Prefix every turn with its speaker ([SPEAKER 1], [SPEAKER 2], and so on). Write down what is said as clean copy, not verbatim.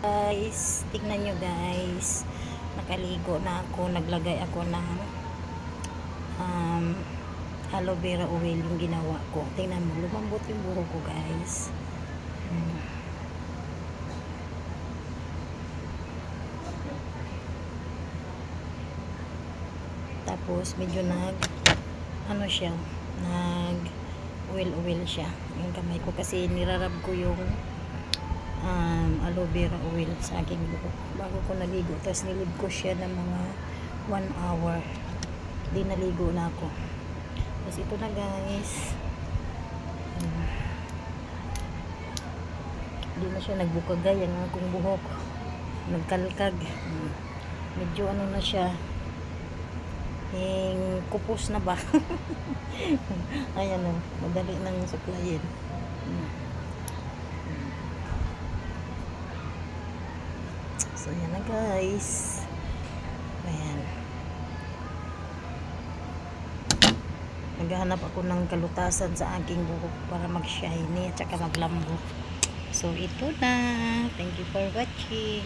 [SPEAKER 1] Guys, tingnan nyo guys, nakaligo na ako, naglagay ako ng aloe vera oil yung ginawa ko. Tingnan mo, lumambot yung buhok ko guys. Tapos medyo ano siya, nag oil siya yung kamay ko kasi nirarab ko yung aloe vera oil sa aking buhok bago ko naligo. Tapos nilib ko siya ng mga 1 hour, di naligo na ako. Tapos ito na guys, di na siya nagbukagay ang akong buhok, nagkalkag. Medyo ano na siya, kupos na ba. Ayan o, madali nang suklayin. So yan na guys, ayan, naghahanap ako ng kalutasan sa aking buhok para mag shiny at saka maglambot. So ito na, thank you for watching.